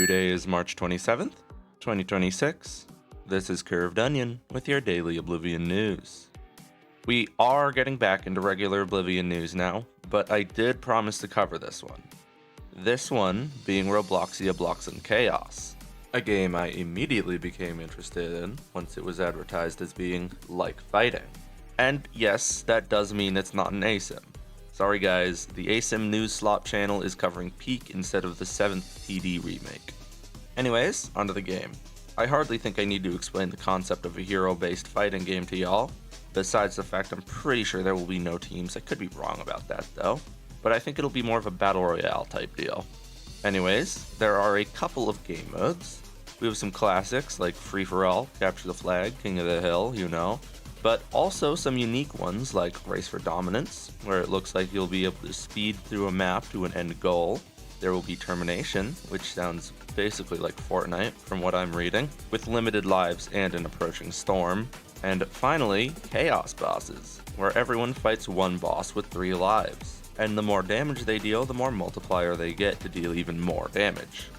Today is March 27th, 2026. This is Curved Onion with your daily Oblivion news. We are getting back into regular Oblivion news now, but I did promise to cover this one. This one being Robloxia Blox and Chaos, a game I immediately became interested in once it was advertised as being like fighting. And yes, that does mean it's not an ASIM. Sorry guys, the ASIM News Slop channel is covering Peak instead of the 7th PD remake. Anyways, onto the game. I hardly think I need to explain the concept of a hero-based fighting game to y'all, besides the fact I'm pretty sure there will be no teams. I could be wrong about that though, but I think it'll be more of a battle royale type deal. Anyways, there are a couple of game modes. We have some classics like Free For All, Capture the Flag, King of the Hill, you know, but also some unique ones like Race for Dominance, where it looks like you'll be able to speed through a map to an end goal. There will be Termination, which sounds basically like Fortnite from what I'm reading, with limited lives and an approaching storm. And finally, Chaos Bosses, where everyone fights one boss with 3 lives, and the more damage they deal, the more multiplier they get to deal even more damage.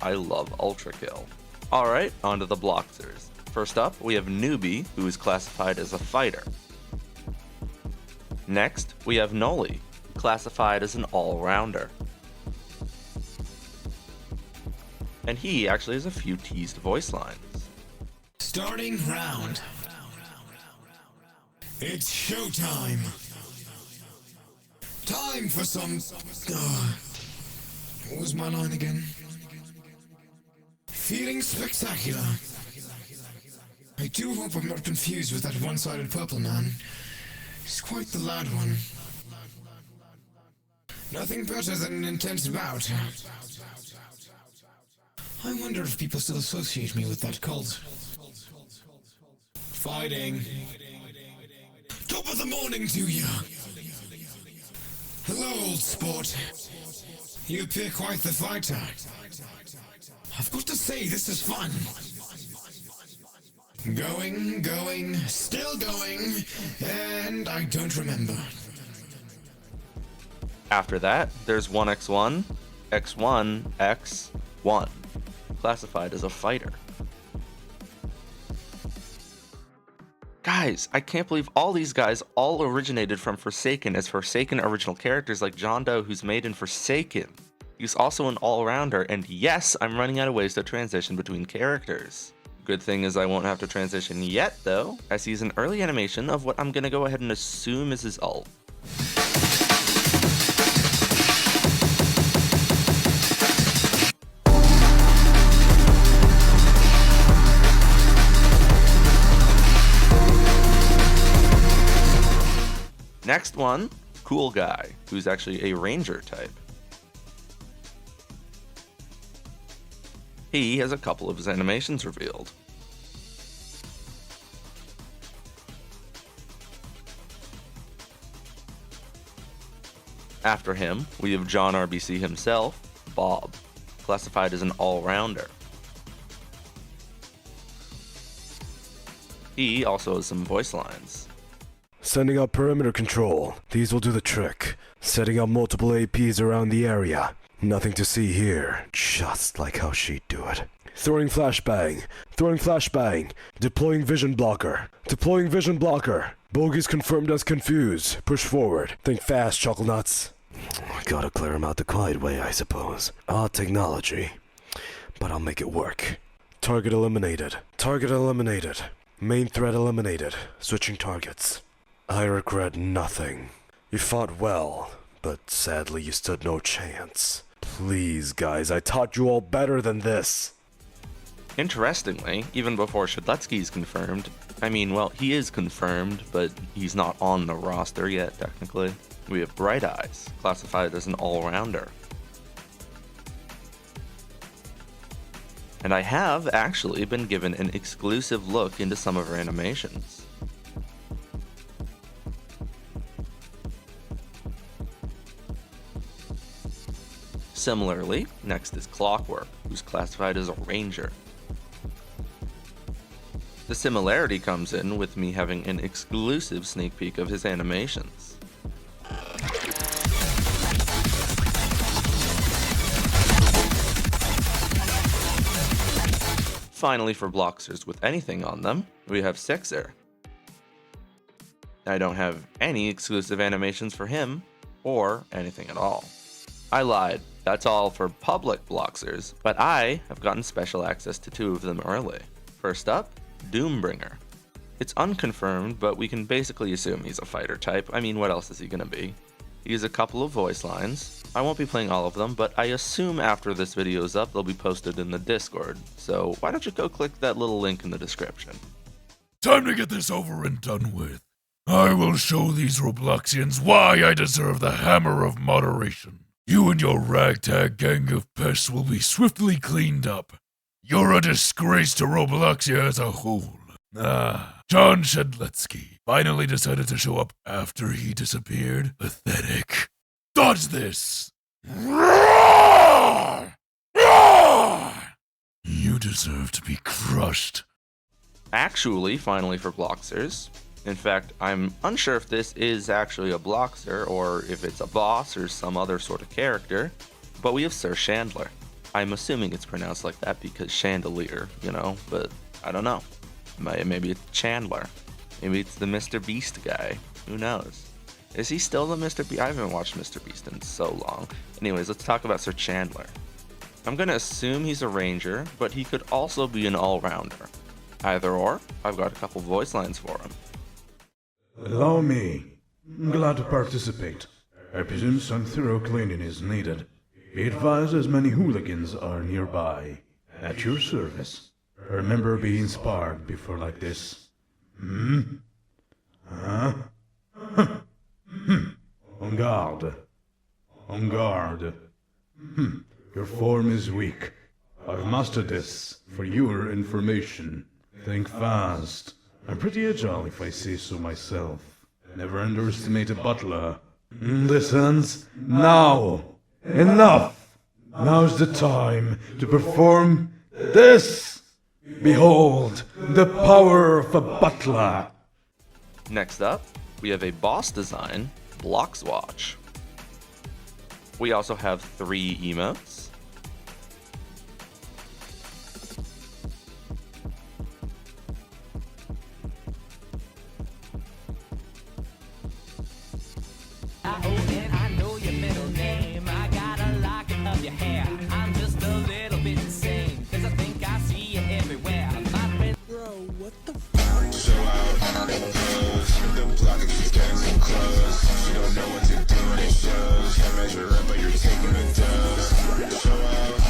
I love Ultra Kill. Alright, onto the Bloxers. First up, we have Newbie, who is classified as a fighter. Next, we have Noli, classified as an all-rounder. And he actually has a few teased voice lines. Starting round. It's showtime. Time for some... what was my line again? Feeling spectacular. I do hope I'm not confused with that one-sided purple man. He's quite the loud one. Nothing better than an intense bout. I wonder if people still associate me with that cult. Fighting. Top of the morning to you. Hello, old sport. You appear quite the fighter. I've got to say, this is fun. Going, still going, and I don't remember. After that, there's 1x1, x1, x1, classified as a fighter. Guys, I can't believe all these guys all originated from Forsaken as Forsaken original characters like John Doe, who's made in Forsaken. He's also an all-rounder, and yes, I'm running out of ways to transition between characters. Good thing is I won't have to transition yet though, as he's an early animation of what I'm gonna go ahead and assume is his ult. Next one, Cool Guy, who's actually a ranger type. He has a couple of his animations revealed. After him, we have John RBC himself, Bob, classified as an all-rounder. He also has some voice lines. Sending out perimeter control. These will do the trick. Setting up multiple APs around the area. Nothing to see here, just like how she'd do it. Throwing flashbang. Deploying vision blocker. Bogies confirmed as confused. Push forward. Think fast, chuckle nuts. Gotta clear him out the quiet way, I suppose. Odd technology. But I'll make it work. Target eliminated. Main threat eliminated. Switching targets. I regret nothing. You fought well, but sadly you stood no chance. Please, guys, I taught you all better than this. Interestingly, even before Shadletsky's confirmed, he is confirmed, but he's not on the roster yet, technically. We have Bright Eyes, classified as an all-rounder. And I have actually been given an exclusive look into some of her animations. Similarly, next is Clockwork, who's classified as a ranger. The similarity comes in with me having an exclusive sneak peek of his animations. Finally, for Bloxers with anything on them, we have Sixer. I don't have any exclusive animations for him, or anything at all. I lied, that's all for public Bloxers, but I have gotten special access to 2 of them early. First up, Doombringer. It's unconfirmed, but we can basically assume he's a fighter type. I mean, what else is he gonna be? He has a couple of voice lines. I won't be playing all of them, but I assume after this video is up, they'll be posted in the Discord. So why don't you go click that little link in the description. Time to get this over and done with. I will show these Robloxians why I deserve the hammer of moderation. You and your ragtag gang of pests will be swiftly cleaned up. You're a disgrace to Robloxia as a whole. John Shedletsky finally decided to show up after he disappeared. Pathetic. Dodge this! Roar! Roar! You deserve to be crushed. Actually, finally for Bloxers. In fact, I'm unsure if this is actually a Bloxer or if it's a boss or some other sort of character, but we have Sir Chandler. I'm assuming it's pronounced like that because chandelier, you know, but I don't know. Maybe it's Chandler. Maybe it's the Mr. Beast guy. Who knows? Is he still the Mr. Beast? I haven't watched Mr. Beast in so long. Anyways, let's talk about Sir Chandler. I'm gonna assume he's a ranger, but he could also be an all-rounder. Either or, I've got a couple voice lines for him. Allow me. I'm glad to participate. I presume some thorough cleaning is needed. Be advised as many hooligans are nearby. At your service. I remember being sparred before like this. Huh? On guard. On guard. Your form is weak. I've mastered this for your information. Think fast. I'm pretty agile if I say so myself. Never underestimate a butler. Listens? Now! Enough! Now's the time to perform this! Behold, the power of a butler! Next up, we have a boss design, Blox Watch. We also have 3 emotes. I know your middle name. I got a locket of your hair. I'm just a little bit insane, 'cause I think I see you everywhere. Bro, what the fuck? Show out, the block is just getting some close. You don't know what to do when it shows. Can't measure up, but you're taking a dose. Show out,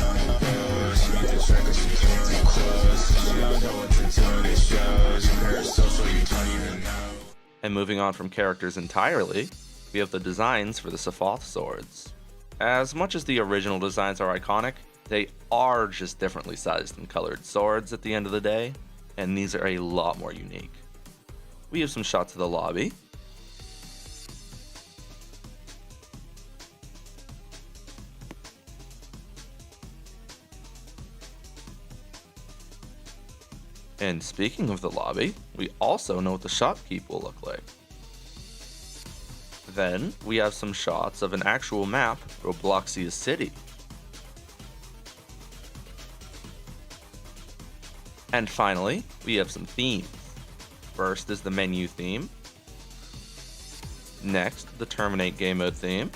she beat the track 'cause she came too close. You don't know what to do when it shows. Your parents social, you don't even know. And moving on from characters entirely, we have the designs for the Sephoth swords. As much as the original designs are iconic, they are just differently sized and colored swords at the end of the day, and these are a lot more unique. We have some shots of the lobby. And speaking of the lobby, we also know what the Shopkeep will look like. Then, we have some shots of an actual map of Bloxia's city. And finally, we have some themes. First is the menu theme. Next, the Terminate Game Mode theme.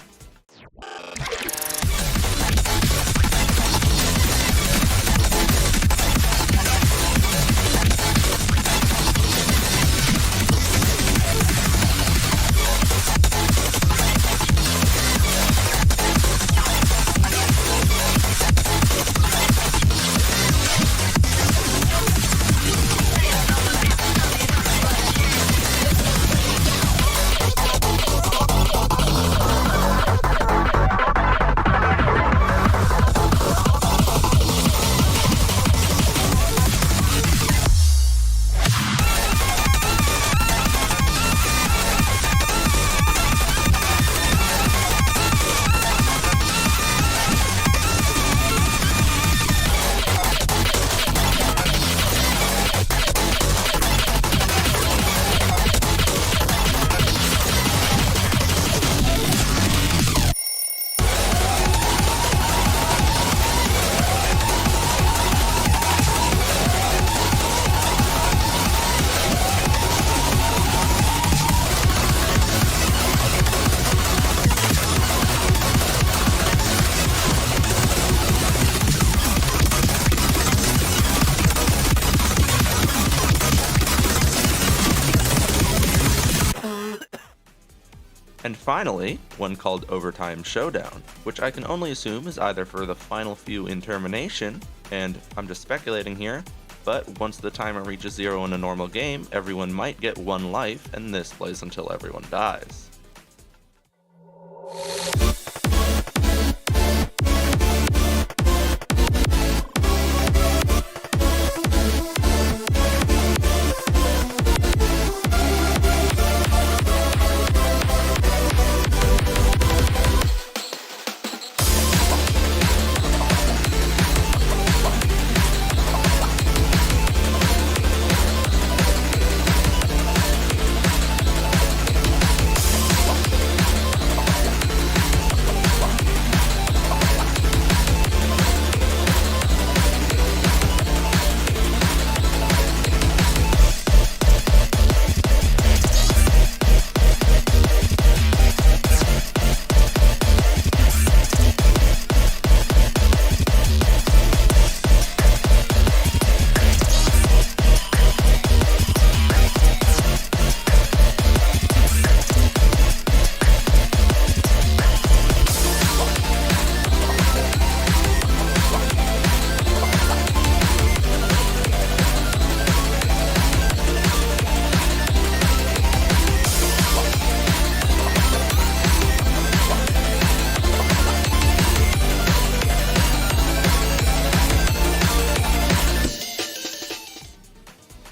finally, one called Overtime Showdown, which I can only assume is either for the final few in termination, and I'm just speculating here, but once the timer reaches 0 in a normal game, everyone might get 1 life, and this plays until everyone dies.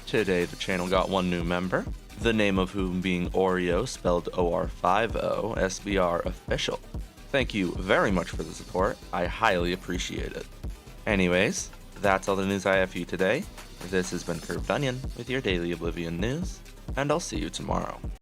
Today the channel got 1 new member, the name of whom being Oreo, spelled OR50, SBR official. Thank you very much for the support, I highly appreciate it. Anyways, that's all the news I have for you today. This has been Curved Onion with your daily Oblivion news, and I'll see you tomorrow.